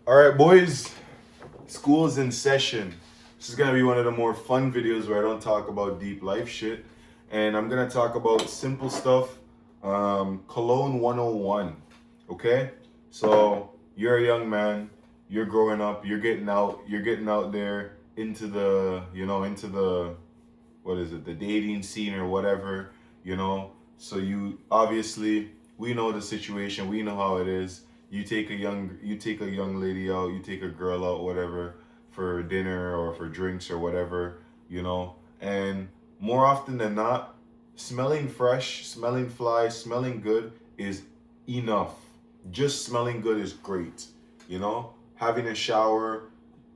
All right, boys, school's in session. This is gonna be one of the more fun videos where I don't talk about deep life shit, and I'm gonna talk about simple stuff. Cologne 101. Okay, so you're a young man, you're growing up, you're getting out there into the, into the, what is it, the dating scene or whatever, you know. So you obviously, we know the situation, we know how it is. You take a young lady out, you take a girl out, whatever, for dinner or for drinks or whatever, and more often than not, smelling fresh, smelling fly, smelling good is enough. Just smelling good is great, having a shower,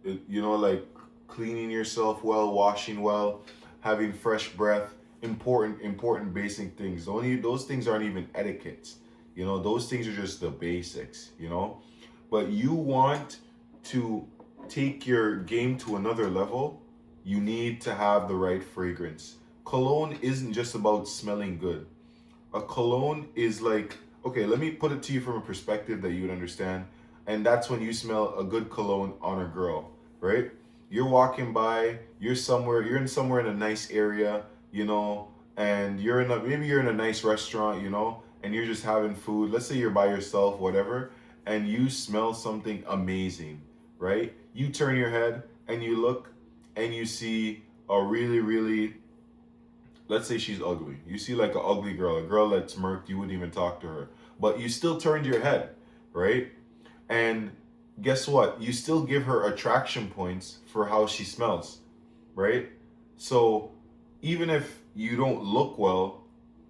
like cleaning yourself well, washing well, having fresh breath, important basic things. Only those things aren't even etiquette. Those things are just the basics. But you want to take your game to another level, you need to have the right fragrance. Cologne isn't just about smelling good. A cologne is like, okay, let me put it to you from a perspective that you would understand. And that's when you smell a good cologne on a girl, right? You're walking by, you're in somewhere in a nice area, and maybe you're in a nice restaurant, and you're just having food. Let's say you're by yourself, whatever, and you smell something amazing, right? You turn your head and you look and you see a really, really, let's say she's ugly. You see like an ugly girl, a girl that's smirked, you wouldn't even talk to her. But you still turned your head, right? And guess what? You still give her attraction points for how she smells, right? So even if you don't look well,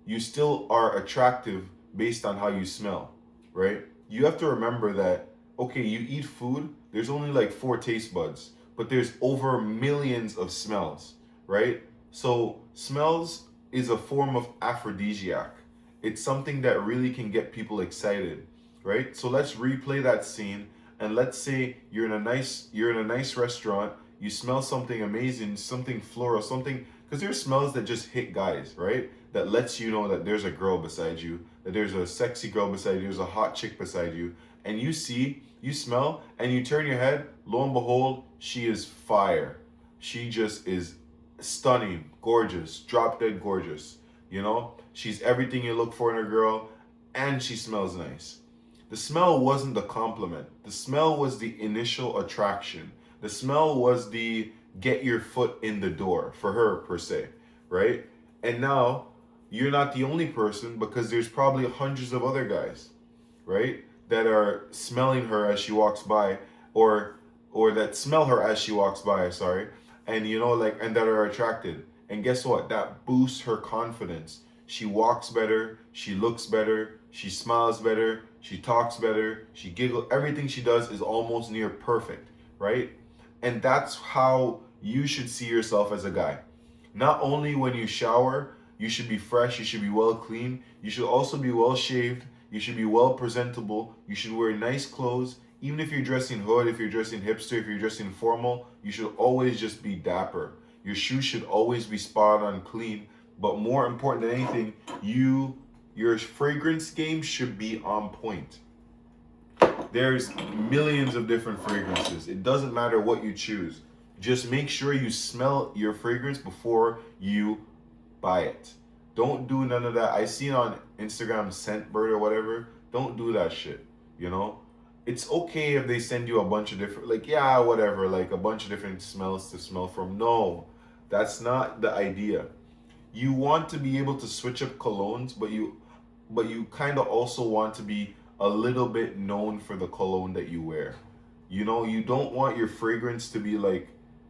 you still are attractive based on how you smell, right? You have to remember that, okay, you eat food, there's only like four taste buds, but there's over millions of smells, right? So smells is a form of aphrodisiac. It's something that really can get people excited, right? So let's replay that scene, and let's say you're in a nice restaurant, you smell something amazing, something floral, something, because there's smells that just hit guys, right? That lets you know that there's a girl beside you, that there's a sexy girl beside you, there's a hot chick beside you, and you smell, and you turn your head, lo and behold, she is fire. She just is stunning, gorgeous, drop dead gorgeous. She's everything you look for in a girl, and she smells nice. The smell wasn't the compliment. The smell was the initial attraction. The smell was the get your foot in the door for her, per se, right? And now you're not the only person, because there's probably hundreds of other guys, right? That are smelling her as she walks by, or that smell her as she walks by, sorry. And and that are attracted. And guess what? That boosts her confidence. She walks better, she looks better, she smiles better, she talks better, she giggles. Everything she does is almost near perfect, right? And that's how you should see yourself as a guy. Not only when you shower, you should be fresh, you should be well clean, you should also be well shaved, you should be well presentable, you should wear nice clothes. Even if you're dressing hood, if you're dressing hipster, if you're dressing formal, you should always just be dapper. Your shoes should always be spot on clean. But more important than anything, your fragrance game should be on point. There's millions of different fragrances. It doesn't matter what you choose. Just make sure you smell your fragrance before you buy it. Don't do none of that. I seen on Instagram Scentbird or whatever. Don't do that shit. It's okay if they send you a bunch of different, like, yeah, whatever, like a bunch of different smells to smell from. No, that's not the idea. You want to be able to switch up colognes, but you kind of also want to be a little bit known for the cologne that you wear. You don't want your fragrance to be like,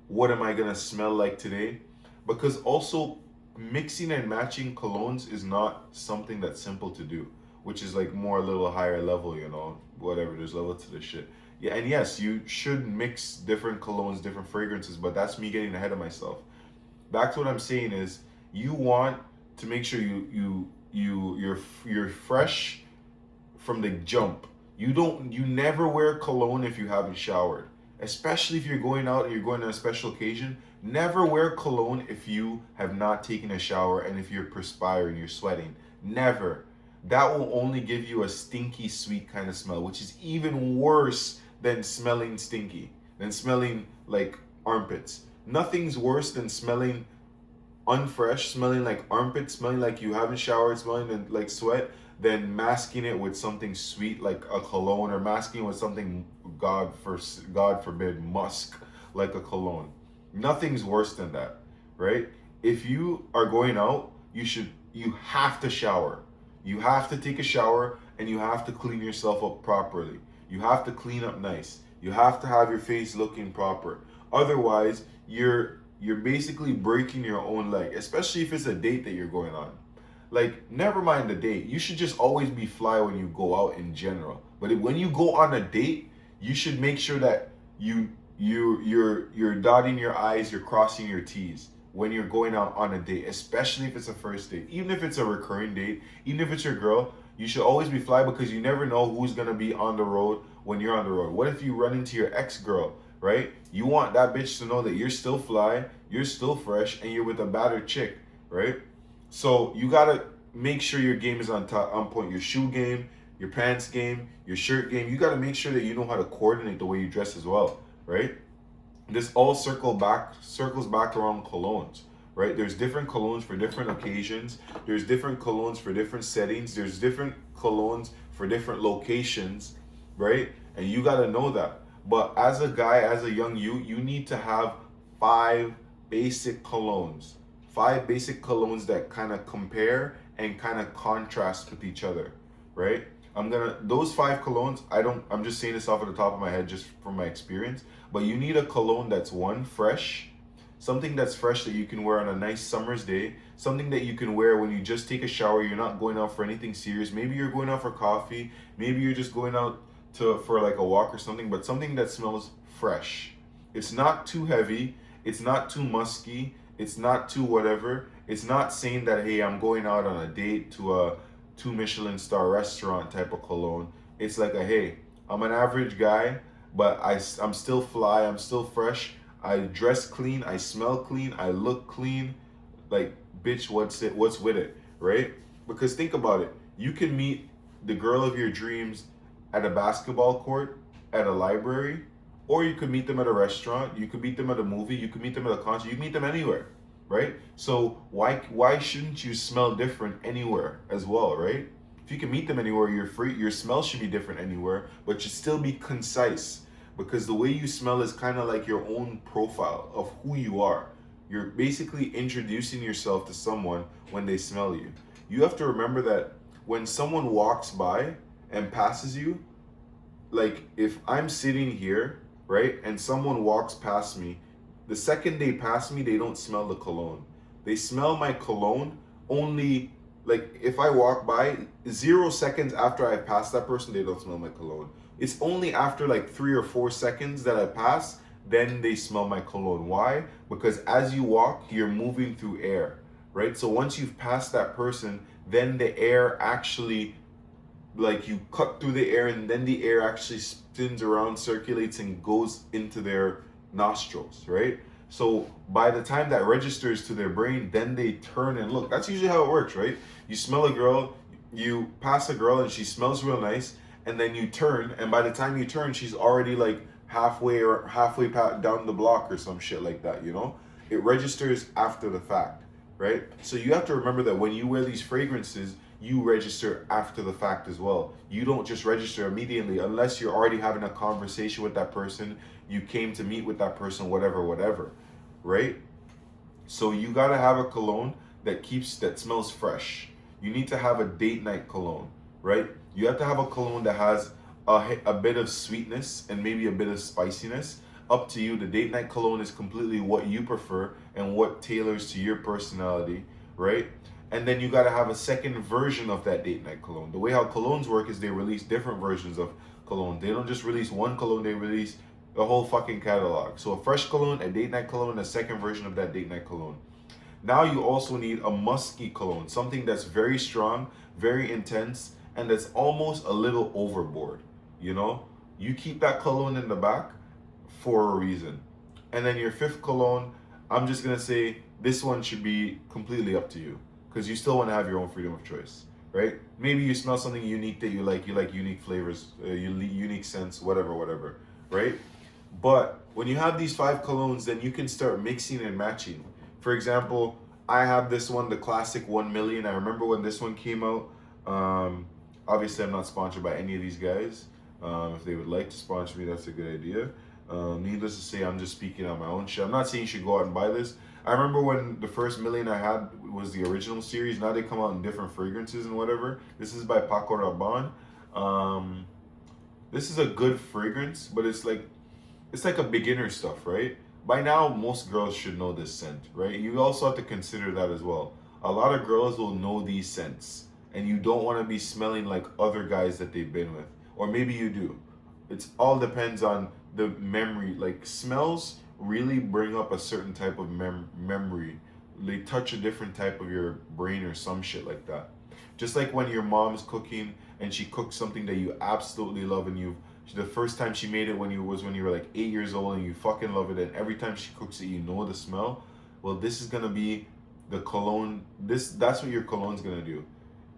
what am I gonna smell like today? Because also, mixing and matching colognes is not something that's simple to do, which is like more a little higher level, whatever, there's level to this shit. Yeah, and yes, you should mix different colognes, different fragrances, but that's me getting ahead of myself. Back to what I'm saying is, you want to make sure you're fresh from the jump. You never wear cologne if you haven't showered. Especially if you're going out and you're going on a special occasion, never wear cologne if you have not taken a shower and if you're perspiring, you're sweating. Never. That will only give you a stinky sweet kind of smell, which is even worse than smelling stinky, than smelling like armpits. Nothing's worse than smelling unfresh, smelling like armpits, smelling like you haven't showered, smelling like sweat, than masking it with something sweet like a cologne, or masking it with something God forbid musk like a cologne. Nothing's worse than that, right? If you are going out, you have to shower. You have to take a shower, and you have to clean yourself up properly. You have to clean up nice. You have to have your face looking proper. Otherwise, you're basically breaking your own leg, especially if it's a date that you're going on. Like, never mind the date. You should just always be fly when you go out in general. But when you go on a date, you should make sure that you're dotting your I's, you're crossing your T's when you're going out on a date, especially if it's a first date. Even if it's a recurring date, even if it's your girl, you should always be fly, because you never know who's gonna be on the road when you're on the road. What if you run into your ex-girl, right? You want that bitch to know that you're still fly, you're still fresh, and you're with a battered chick, right? So you gotta make sure your game is on point. Your shoe game, your pants game, your shirt game. You gotta make sure that you know how to coordinate the way you dress as well, right? This all circles back around colognes, right? There's different colognes for different occasions. There's different colognes for different settings. There's different colognes for different locations, right? And you gotta know that. But as a guy, as a young you need to have 5 basic colognes. 5 basic colognes that kind of compare and kind of contrast with each other, right? Those 5 colognes, I'm just saying this off of the top of my head just from my experience, but you need a cologne that's fresh, something that's fresh that you can wear on a nice summer's day, something that you can wear when you just take a shower, you're not going out for anything serious. Maybe you're going out for coffee, maybe you're just going out for like a walk or something, but something that smells fresh. It's not too heavy, it's not too musky, it's not too whatever. It's not saying that, hey, I'm going out on a date to a 2 Michelin star restaurant type of cologne. It's like hey, I'm an average guy, but I'm still fly, I'm still fresh. I dress clean, I smell clean, I look clean. Like, bitch, what's with it, right? Because think about it. You can meet the girl of your dreams at a basketball court, at a library, or you could meet them at a restaurant, you could meet them at a movie, you could meet them at a concert, you can meet them anywhere, right? So why shouldn't you smell different anywhere as well, right? If you can meet them anywhere, you're free. Your smell should be different anywhere, but should still be concise, because the way you smell is kind of like your own profile of who you are. You're basically introducing yourself to someone when they smell you. You have to remember that when someone walks by and passes you, like if I'm sitting here, right, and someone walks past me, the second they pass me, they don't smell the cologne. They smell my cologne only, like if I walk by, 0 seconds after I pass that person, they don't smell my cologne. It's only after like 3 or 4 seconds that I pass, then they smell my cologne. Why? Because as you walk, you're moving through air, right? So once you've passed that person, then the air actually, like you cut through the air, and then the air actually spins around, circulates, and goes into their nostrils, right? So by the time that registers to their brain, then they turn and look. That's usually how it works, right? You smell a girl, you pass a girl and she smells real nice, and then you turn, and by the time you turn, she's already like halfway down the block or some shit like that, you know? It registers after the fact, right? So you have to remember that when you wear these fragrances, you register after the fact as well. You don't just register immediately unless you're already having a conversation with that person, you came to meet with that person, whatever, right? So you gotta have a cologne that smells fresh. You need to have a date night cologne, right? You have to have a cologne that has a bit of sweetness and maybe a bit of spiciness. Up to you. The date night cologne is completely what you prefer and what tailors to your personality, right? And then you got to have a second version of that date night cologne. The way how colognes work is they release different versions of cologne. They don't just release one cologne, they release the whole fucking catalog. So a fresh cologne, a date night cologne, a second version of that date night cologne. Now you also need a musky cologne, something that's very strong, very intense, and that's almost a little overboard, you know? You keep that cologne in the back for a reason. And then your 5th cologne, I'm just gonna say this one should be completely up to you, because you still want to have your own freedom of choice, right? right? Maybe you smell something unique that you like. You like unique flavors, unique scents, whatever, right? But when you have these 5 colognes, then you can start mixing and matching. For example, I have this one, the classic 1 million. I remember when this one came out. Um, Obviously, I'm not sponsored by any of these guys. If they would like to sponsor me, that's a good idea. Needless to say, I'm just speaking on my own shit. I'm not saying you should go out and buy this. I remember when the first million I had was the original series. Now they come out in different fragrances and whatever. This is by Paco Rabanne. Um, this is a good fragrance, but it's like a beginner stuff, right? By now, most girls should know this scent, right? You also have to consider that as well. A lot of girls will know these scents, and you don't want to be smelling like other guys that they've been with, or maybe you do. It's all depends on the memory. Like smells really bring up a certain type of memory. They touch a different type of your brain or some shit like that. Just like when your mom's cooking and she cooks something that you absolutely love, and you the first time she made it when you were like 8 years old, and you fucking love it, and every time she cooks it you know the smell. Well, this is gonna be the cologne. That's what your cologne's gonna do.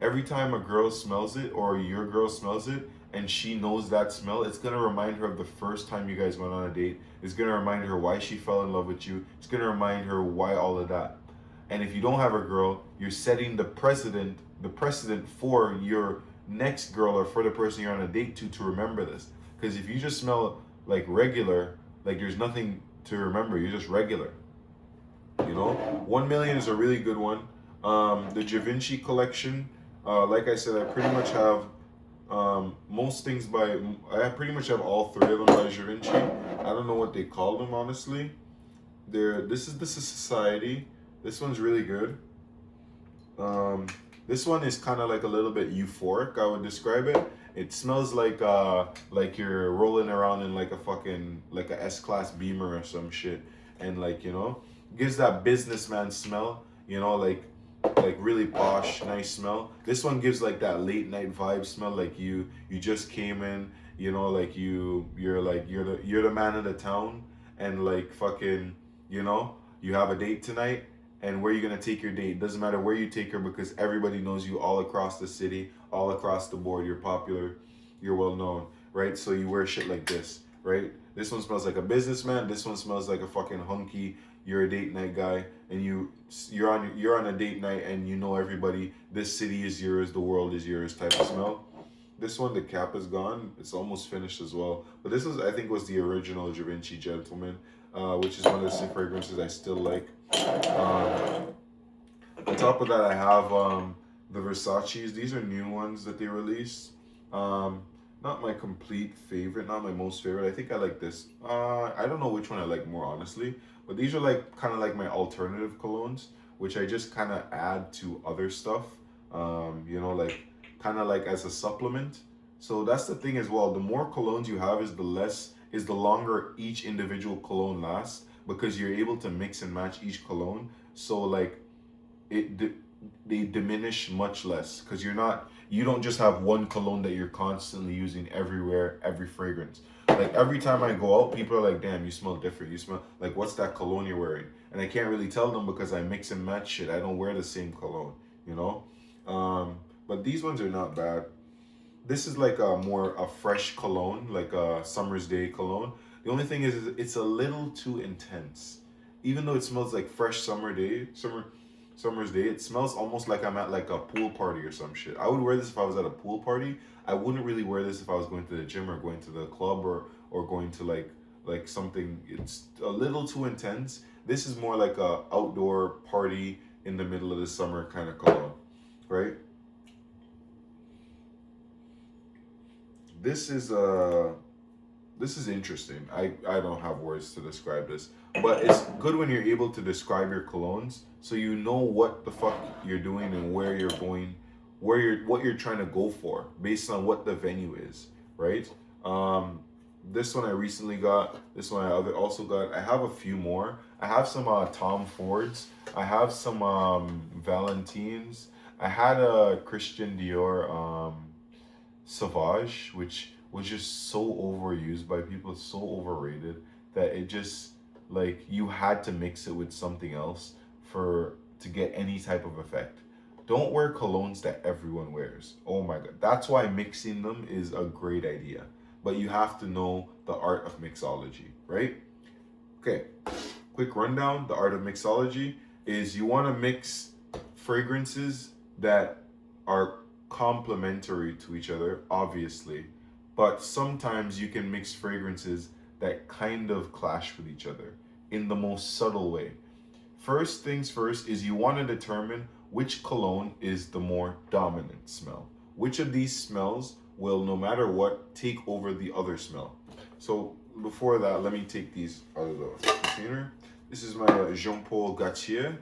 Every time a girl smells it, or your girl smells it, and she knows that smell, it's gonna remind her of the first time you guys went on a date. It's gonna remind her why she fell in love with you. It's gonna remind her why all of that. And if you don't have a girl, you're setting the precedent for your next girl, or for the person you're on a date to remember this. Because if you just smell like regular, like there's nothing to remember. You're just regular. 1 million is a really good one. The Givenchy collection, like I said, I pretty much have most things by. I pretty much have all 3 of them by Givenchy. I don't know what they call them, honestly. This is Society. This one's really good. This one is kind of like a little bit euphoric, I would describe it. It smells like you're rolling around in like a S-Class Beamer or some shit, and gives that businessman smell, like really posh, nice smell. This one gives like that late night vibe smell, like you just came in, like you're the man of the town, and like fucking, you have a date tonight. And where you're gonna take your date, doesn't matter where you take her, because everybody knows you all across the city, all across the board. You're popular, you're well known, right? So you wear shit like this, right? This one smells like a businessman. This one smells like a fucking hunky. You're a date night guy, and you're on a date night, and you know everybody. This city is yours, the world is yours, type of smell. This one, the cap is gone. It's almost finished as well. But this I think, was the original Givenchy Gentleman, which is one of the fragrances I still like. On top of that, I have the Versace's. These are new ones that they released. Not my complete favorite, not my most favorite. I think I like this. I don't know which one I like more, honestly. But these are like kind of like my alternative colognes, which I just kind of add to other stuff. Like kind of like as a supplement. So that's the thing as well. The more colognes you have, is the longer each individual cologne lasts, because you're able to mix and match each cologne. So like they diminish much less, because you don't just have one cologne that you're constantly using everywhere, every fragrance. Like every time I go out, people are like, damn, you smell different. You smell like, what's that cologne you're wearing? And I can't really tell them, because I mix and match shit. I don't wear the same cologne, but these ones are not bad. This is like a fresh cologne, like a summer's day cologne. The only thing is it's a little too intense. Even though it smells like fresh summer's day, it smells almost like I'm at like a pool party or some shit. I would wear this if I was at a pool party. I wouldn't really wear this if I was going to the gym, or going to the club, or going to like something. It's a little too intense. This is more like a outdoor party in the middle of the summer kind of cologne, right? This is interesting. I don't have words to describe this, but it's good when you're able to describe your colognes, so you know what the fuck you're doing, and where you're going, what you're trying to go for, based on what the venue is, right? This one I recently got. This one I also got. I have a few more. I have some Tom Fords. I have some Valentines. I had a Christian Dior Sauvage, which was just so overused by people, so overrated, that it just, like, you had to mix it with something else to get any type of effect. Don't wear colognes that everyone wears. Oh my God. That's why mixing them is a great idea. But you have to know the art of mixology, right? Okay, quick rundown. The art of mixology is you want to mix fragrances that are complementary to each other, obviously, but sometimes you can mix fragrances that kind of clash with each other in the most subtle way. First things first is you want to determine which cologne is the more dominant smell. Which of these smells will, no matter what, take over the other smell. So before that, let me take these out of the container. This is my Jean Paul Gaultier.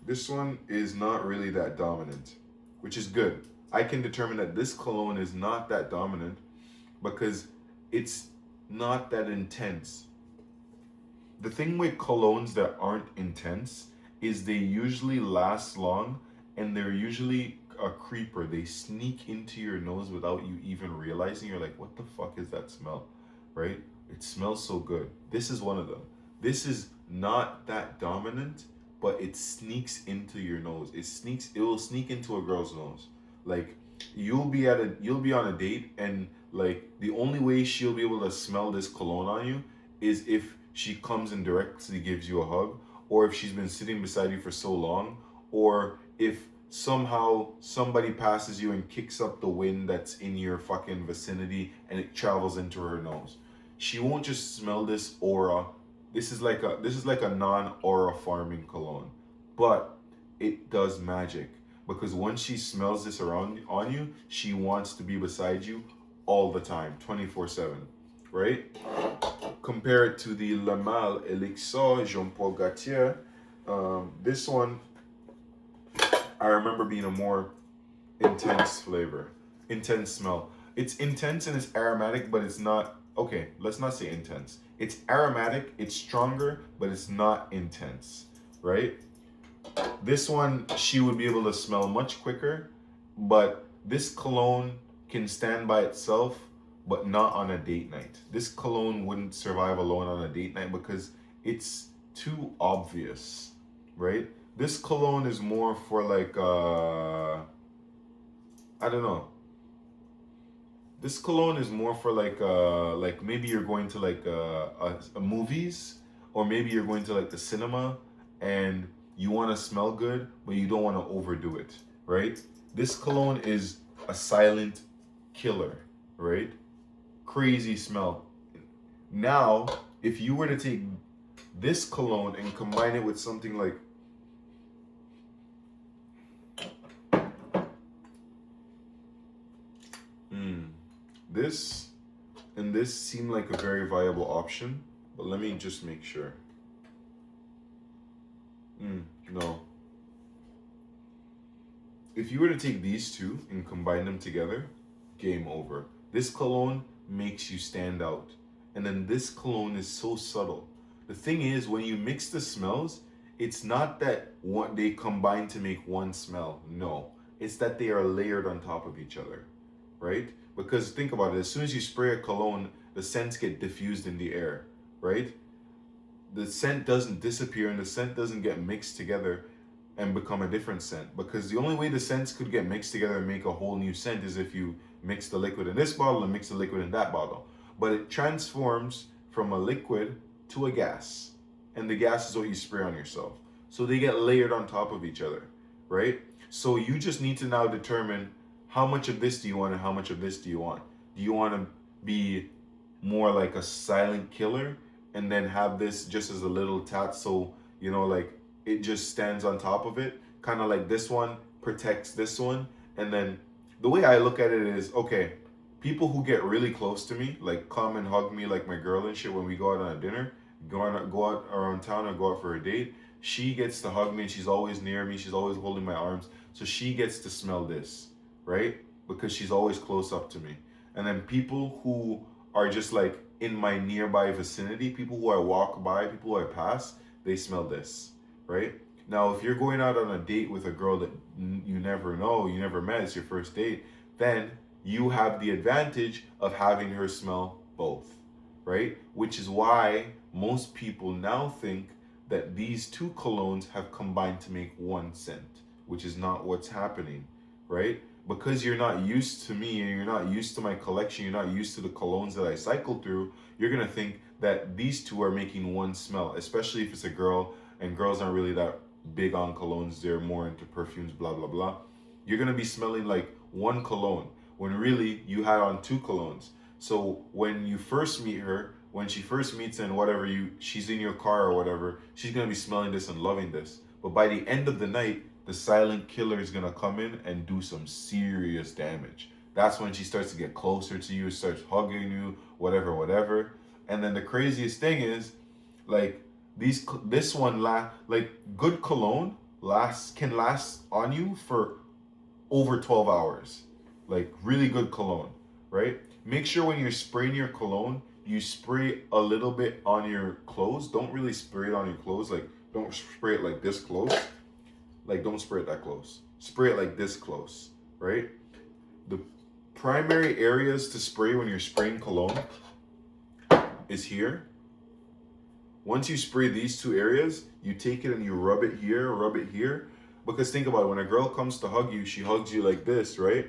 This one is not really that dominant, which is good. I can determine that this cologne is not that dominant because it's not that intense. The thing with colognes that aren't intense is they usually last long and they're usually a creeper. They sneak into your nose without you even realizing. You're like, what the fuck is that smell? Right? It smells so good. This is one of them. This is not that dominant, but it sneaks into your nose. It will sneak into a girl's nose. Like you'll be on a date and like the only way she'll be able to smell this cologne on you is if she comes and directly gives you a hug, or if she's been sitting beside you for so long, or if somehow somebody passes you and kicks up the wind that's in your fucking vicinity and it travels into her nose. She won't just smell this aura. This is like a non-aura farming cologne, but it does magic because once she smells this around on you, she wants to be beside you all the time, 24/7, right? Compare it to the Le Mal Elixir Jean Paul Gaultier. This one, I remember being a more intense smell. It's intense and it's aromatic, but it's not, okay, let's not say intense. It's aromatic, it's stronger, but it's not intense, right? This one, she would be able to smell much quicker, but this cologne can stand by itself, but not on a date night. This cologne wouldn't survive alone on a date night because it's too obvious, right? This cologne is more for like, I don't know. This cologne is more for like maybe you're going to like a movies, or maybe you're going to like the cinema and you want to smell good, but you don't want to overdo it, right? This cologne is a silent killer, right? Crazy smell. Now, if you were to take this cologne and combine it with something like this, and this seem like a very viable option, but let me just make sure. No. If you were to take these two and combine them together, game over. This cologne makes you stand out. And then this cologne is so subtle. The thing is, when you mix the smells, it's not that they combine to make one smell. No, it's that they are layered on top of each other, right? Because think about it, as soon as you spray a cologne, the scents get diffused in the air, right? The scent doesn't disappear and the scent doesn't get mixed together and become a different scent. Because the only way the scents could get mixed together and make a whole new scent is if you mix the liquid in this bottle and mix the liquid in that bottle. But it transforms from a liquid to a gas. And the gas is what you spray on yourself. So they get layered on top of each other, right? So you just need to now determine how much of this do you want and how much of this do you want. Do you want to be more like a silent killer and then have this just as a little tat, so, you know, like it just stands on top of it? Kind of like this one protects this one. And then the way I look at it is, okay, people who get really close to me, like come and hug me like my girl and shit when we go out on a dinner, go out around town or go out for a date, she gets to hug me and she's always near me, she's always holding my arms, so she gets to smell this, right? Because she's always close up to me. And then people who are just like in my nearby vicinity, people who I walk by, people who I pass, they smell this, right? Now, if you're going out on a date with a girl that you never know, you never met, it's your first date, then you have the advantage of having her smell both, right? Which is why most people now think that these two colognes have combined to make one scent, which is not what's happening, right? Because you're not used to me and you're not used to my collection, you're not used to the colognes that I cycle through, you're gonna think that these two are making one smell, especially if it's a girl, and girls aren't really that big on colognes, they're more into perfumes, blah, blah, blah. You're gonna be smelling like one cologne when really you had on two colognes. So when you first meet her, when she first meets and whatever she's in your car or whatever, she's gonna be smelling this and loving this. But by the end of the night, the silent killer is gonna come in and do some serious damage. That's when she starts to get closer to you, starts hugging you, whatever, whatever. And then the craziest thing is, like this one like good cologne can last on you for over 12 hours. Like really good cologne, right? Make sure when you're spraying your cologne, you spray a little bit on your clothes. Don't really spray it on your clothes. Like don't spray it like this close. Like don't spray it that close. Spray it like this close, right? The primary areas to spray when you're spraying cologne is here. Once you spray these two areas, you take it and you rub it here. Because think about it, when a girl comes to hug you, she hugs you like this, right?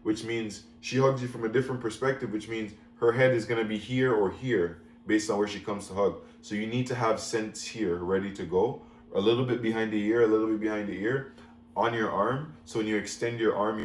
Which means she hugs you from a different perspective, which means her head is gonna be here or here based on where she comes to hug. So you need to have scents here ready to go. A little bit behind the ear, a little bit behind the ear, on your arm. So when you extend your arm,